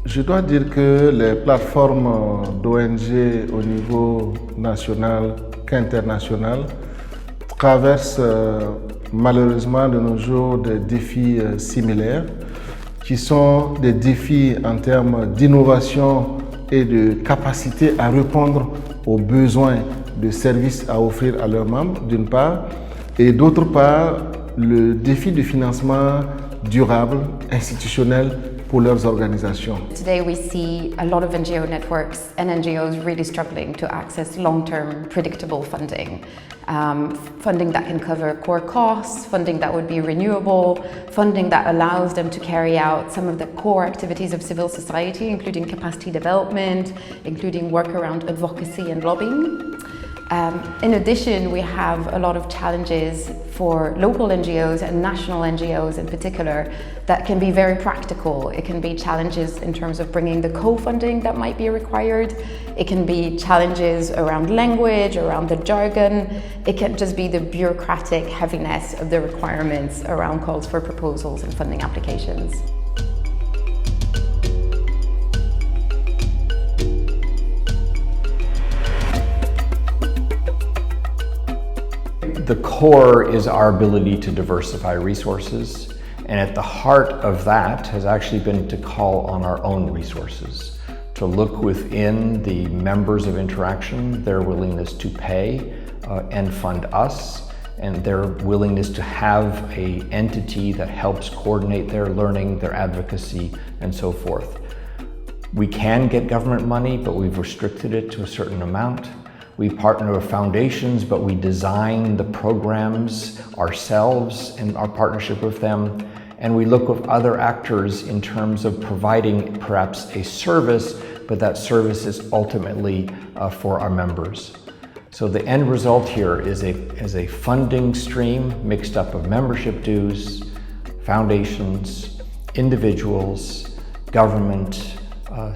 Je dois dire que les plateformes d'ONG au niveau national qu'international traversent malheureusement de nos jours des défis similaires qui sont des défis en termes d'innovation et de capacité à répondre aux besoins de services à offrir à leurs membres d'une part et d'autre part le défi de financement durable, institutionnel pour leurs organisations. Today we see a lot of NGO networks and NGOs really struggling to access long-term predictable funding. Funding that can cover core costs, funding that would be renewable, funding that allows them to carry out some of the core activities of civil society, including capacity development, including work around advocacy and lobbying. In addition, we have a lot of challenges for local NGOs and national NGOs in particular that can be very practical. It can be challenges in terms of bringing the co-funding that might be required. It can be challenges around language, around the jargon. It can just be the bureaucratic heaviness of the requirements around calls for proposals and funding applications. The core is our ability to diversify resources, and at the heart of that has actually been to call on our own resources, to look within the members of Interaction, their willingness to pay and fund us, and their willingness to have an entity that helps coordinate their learning, their advocacy, and so forth. We can get government money, but we've restricted it to a certain amount. We partner with foundations, but we design the programs ourselves in our partnership with them. And we look with other actors in terms of providing perhaps a service, but that service is ultimately for our members. So the end result here is a funding stream mixed up of membership dues, foundations, individuals, government,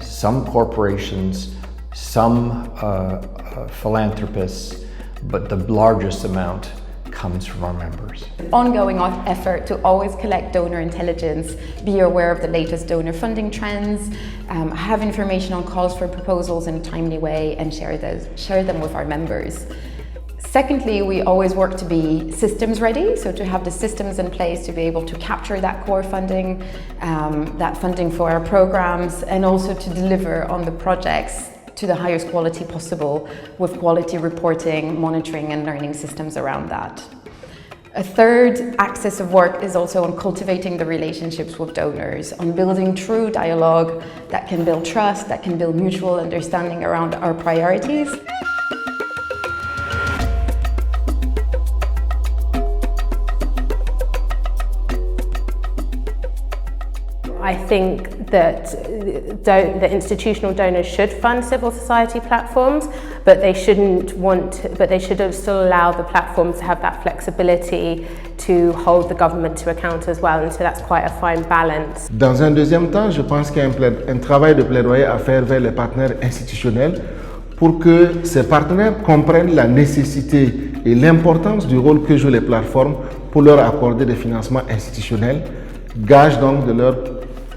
some corporations, some philanthropists, but the largest amount comes from our members. Ongoing effort to always collect donor intelligence, be aware of the latest donor funding trends, have information on calls for proposals in a timely way and share them with our members. Secondly, we always work to be systems ready, so to have the systems in place to be able to capture that core funding, that funding for our programs, and also to deliver on the projects to the highest quality possible with quality reporting, monitoring and learning systems around that. A third axis of work is also on cultivating the relationships with donors, on building true dialogue that can build trust, that can build mutual understanding around our priorities. I think that the institutional donors should fund civil society platforms, but they should still allow the platforms to have that flexibility to hold the government to account as well, and so that's quite a fine balance. Dans un deuxième temps, je pense qu'il y a un travail de plaidoyer à faire vers les partenaires institutionnels pour que ces partenaires comprennent la nécessité et l'importance du rôle que jouent les plateformes pour leur accorder des financements institutionnels, gage donc de leur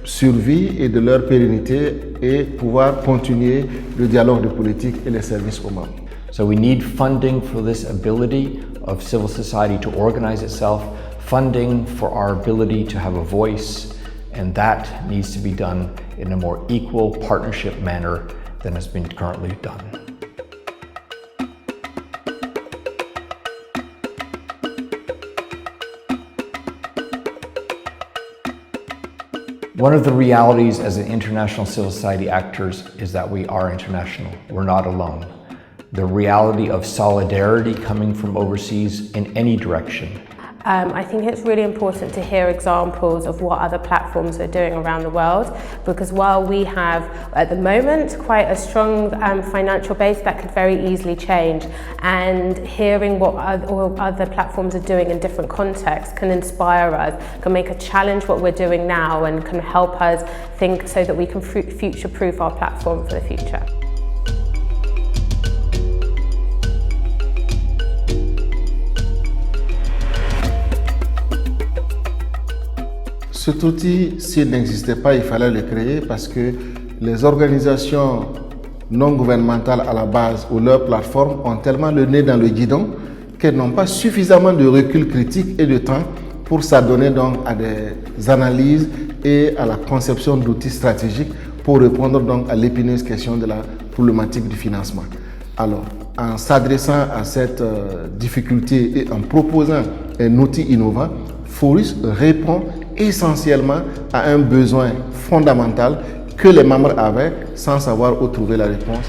survie et de leur pérennité et pouvoir continuer le dialogue de politique et les services aux membres. So we need funding for this ability of civil society to organize itself, funding for our ability to have a voice, and that needs to be done in a more equal partnership manner than has been currently done. One of the realities as an international civil society actors is that we are international. We're not alone. The reality of solidarity coming from overseas in any direction. I think it's really important to hear examples of what other platforms are doing around the world, because while we have at the moment quite a strong financial base, that could very easily change, and hearing what other platforms are doing in different contexts can inspire us, can make a challenge what we're doing now, and can help us think so that we can future-proof our platform for the future. Cet outil, s'il n'existait pas, il fallait le créer parce que les organisations non gouvernementales à la base ou leurs plateformes ont tellement le nez dans le guidon qu'elles n'ont pas suffisamment de recul critique et de temps pour s'adonner donc à des analyses et à la conception d'outils stratégiques pour répondre donc à l'épineuse question de la problématique du financement. Alors, en s'adressant à cette difficulté et en proposant un outil innovant, Forus répond essentiellement à un besoin fondamental que les membres avaient sans savoir où trouver la réponse.